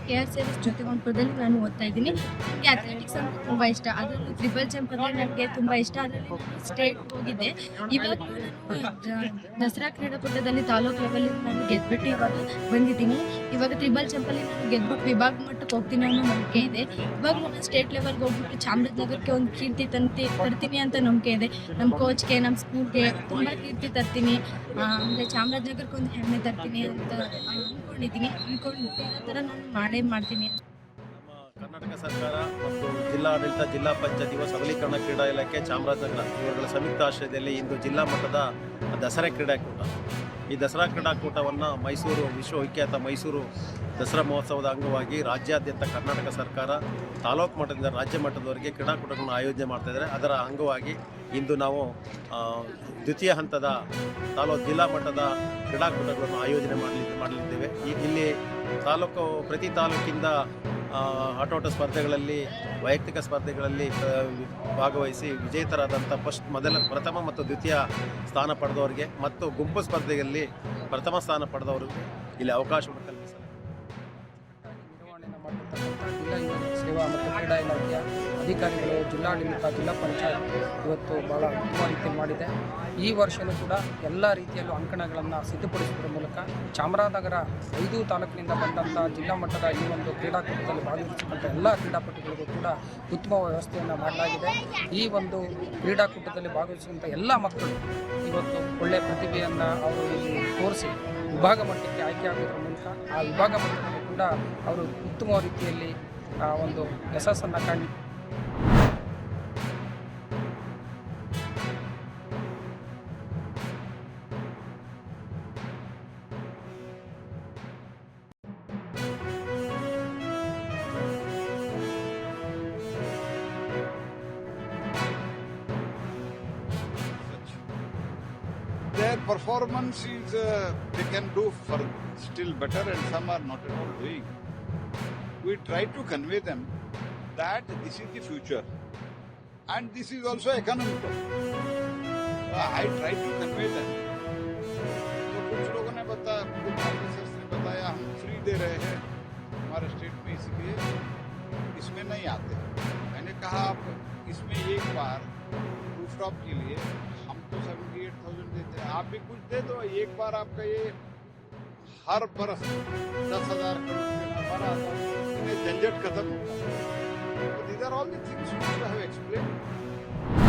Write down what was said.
KRCS ಜ್ಯೋತಿಗೊಂಪುರದಲ್ಲಿ ನಾನು ಓದ್ತಾ ಇದ್ದೀನಿ. ನನಗೆ ಅಥ್ಲೆಟಿಕ್ಸ್ ಅಂದ್ರೆ ತುಂಬ ಇಷ್ಟ. ಅದರಲ್ಲೂ ಟ್ರಿಪಲ್ ಜಂಪ್ ಅಂದರೆ ನನಗೆ ತುಂಬ ಇಷ್ಟ. ಅದರಲ್ಲಿ ನಾನು ಸ್ಟೇಟ್ ಹೋಗಿದ್ದೆ. ಇವಾಗ ದಸರಾ ಕ್ರೀಡಾಕೂಟದಲ್ಲಿ ತಾಲೂಕು ಲೆವೆಲ್ ನಾನು ಗೆದ್ಬಿಟ್ಟು ಇವಾಗ ಬಂದಿದ್ದೀನಿ. ಇವಾಗ ಟ್ರಿಬಲ್ ಜಂಪಲ್ಲಿ ನಾನು ಗೆದ್ಬಿಟ್ಟು ವಿಭಾಗ ಮಟ್ಟಕ್ಕೆ ಹೋಗ್ತೀನಿ ಅನ್ನೋ ನಂಬಿಕೆ ಇದೆ. ಇವಾಗ ನಾನು ಸ್ಟೇಟ್ ಲೆವೆಲ್ಗೆ ಹೋಗ್ಬಿಟ್ಟು ಚಾಮರಾಜನಗರಕ್ಕೆ ಒಂದು ಕೀರ್ತಿ ತರ್ತೀನಿ ಅಂತ ನಂಬಿಕೆ ಇದೆ. ನಮ್ಮ ಕೋಚ್ಗೆ, ನಮ್ಮ ಸ್ಕೂಲ್ಗೆ ತುಂಬ ಕೀರ್ತಿ ತರ್ತೀನಿ. ಅಂದರೆ ಚಾಮರಾಜನಗರಕ್ಕೆ ಒಂದು ಹೆಮ್ಮೆ ತರ್ತೀನಿ ಅಂತ ಅನ್ಕೊಂಡಿರೋ ಥರ ನಾನು ಮಾಡ್ತೀನಿ. ನಮ್ಮ ಕರ್ನಾಟಕ ಸರ್ಕಾರ ಮತ್ತು ಜಿಲ್ಲಾಡಳಿತ, ಜಿಲ್ಲಾ ಪಂಚಾಯತ್, ಯುವ ಸಬಲೀಕರಣ ಕ್ರೀಡಾ ಇಲಾಖೆ ಚಾಮರಾಜನಗರ ಇವರುಗಳ ಸಂಯುಕ್ತ ಆಶ್ರಯದಲ್ಲಿ ಇಂದು ಜಿಲ್ಲಾ ಮಟ್ಟದ ದಸರಾ ಕ್ರೀಡಾಕೂಟ. ಈ ದಸರಾ ಕ್ರೀಡಾಕೂಟವನ್ನು ಮೈಸೂರು ವಿಶ್ವವಿಖ್ಯಾತ ಮೈಸೂರು ದಸರಾ ಮಹೋತ್ಸವದ ಅಂಗವಾಗಿ ರಾಜ್ಯಾದ್ಯಂತ ಕರ್ನಾಟಕ ಸರ್ಕಾರ ತಾಲೂಕು ಮಟ್ಟದಿಂದ ರಾಜ್ಯ ಮಟ್ಟದವರೆಗೆ ಕ್ರೀಡಾಕೂಟಗಳನ್ನು ಆಯೋಜನೆ ಮಾಡ್ತಾಯಿದ್ದಾರೆ. ಅದರ ಅಂಗವಾಗಿ ಇಂದು ನಾವು ದ್ವಿತೀಯ ಹಂತದ ಜಿಲ್ಲಾ ಮಟ್ಟದ ಕ್ರೀಡಾಕೂಟಗಳನ್ನು ಆಯೋಜನೆ ಮಾಡಲಿದ್ದೇವೆ. ಇಲ್ಲಿ ಪ್ರತಿ ತಾಲೂಕಿಂದ ಆಟೋಟ ಸ್ಪರ್ಧೆಗಳಲ್ಲಿ, ವೈಯಕ್ತಿಕ ಸ್ಪರ್ಧೆಗಳಲ್ಲಿ ಭಾಗವಹಿಸಿ ವಿಜೇತರಾದಂಥ ಪ್ರಥಮ ಮತ್ತು ದ್ವಿತೀಯ ಸ್ಥಾನ ಪಡೆದವರಿಗೆ ಮತ್ತು ಗುಂಪು ಸ್ಪರ್ಧೆಯಲ್ಲಿ ಪ್ರಥಮ ಸ್ಥಾನ ಪಡೆದವರಿಗೆ ಇಲ್ಲಿ ಅವಕಾಶವನ್ನು ಕಲ್ಪಿಸಲಾಗಿದೆ. ಜಿಲ್ಲಾ ಯುವ ಸೇವಾ ಮತ್ತು ಕ್ರೀಡಾ ಇಲಾಖೆಯ ಅಧಿಕಾರಿಗಳು, ಜಿಲ್ಲಾಡಳಿತ, ಜಿಲ್ಲಾ ಪಂಚಾಯತ್ ಇವತ್ತು ಭಾಳ ಉತ್ತಮ ರೀತಿ ಮಾಡಿದೆ. ಈ ವರ್ಷವೂ ಕೂಡ ಎಲ್ಲ ರೀತಿಯಲ್ಲೂ ಅಂಕಣಗಳನ್ನು ಸಿದ್ಧಪಡಿಸುವುದರ ಮೂಲಕ ಚಾಮರಾಜನಗರ 5 ತಾಲೂಕಿನಿಂದ ಬಂದಂಥ ಜಿಲ್ಲಾ ಮಟ್ಟದ ಈ ಒಂದು ಕ್ರೀಡಾಕೂಟದಲ್ಲಿ ಭಾಗವಹಿಸಿದಂಥ ಎಲ್ಲ ಕ್ರೀಡಾಪಟುಗಳಿಗೂ ಕೂಡ ಉತ್ತಮ ವ್ಯವಸ್ಥೆಯನ್ನು ಮಾಡಲಾಗಿದೆ. ಈ ಒಂದು ಕ್ರೀಡಾಕೂಟದಲ್ಲಿ ಭಾಗವಹಿಸಿದಂಥ ಎಲ್ಲ ಮಕ್ಕಳು ಇವತ್ತು ಒಳ್ಳೆಯ ಪ್ರತಿಭೆಯನ್ನು ಅವರು ಇಲ್ಲಿ ತೋರಿಸಿ ವಿಭಾಗ ಮಟ್ಟಕ್ಕೆ ಆಯ್ಕೆಯಾಗುವುದರ ಮೂಲಕ ಆ ವಿಭಾಗ ಮಟ್ಟದಲ್ಲಿ ಕೂಡ ಅವರು ಉತ್ತಮ ರೀತಿಯಲ್ಲಿ ಒಂದು ಯಶಸ್ಸನ್ನು ಕಂಡು their performance is they can do for still better, and some are not at all doing. We try to convey them that this is the future and this is also economical. I try to convey them. तो कुछ लोगों ने बताया, कुछ officers ने बताया हम free दे रहे हैं हमारे स्टेट में, इसलिए इसमें नहीं आते. मैंने कहा आप इसमें एक बार रूफटॉप के लिए हम तो 78,000 देते हैं, आप भी कुछ दे दो. एक बार आपका ये हर बरस 10,000 करोड़ रुपये, 12,000 झंझट खत्म होता है. These are all the things which I have explained.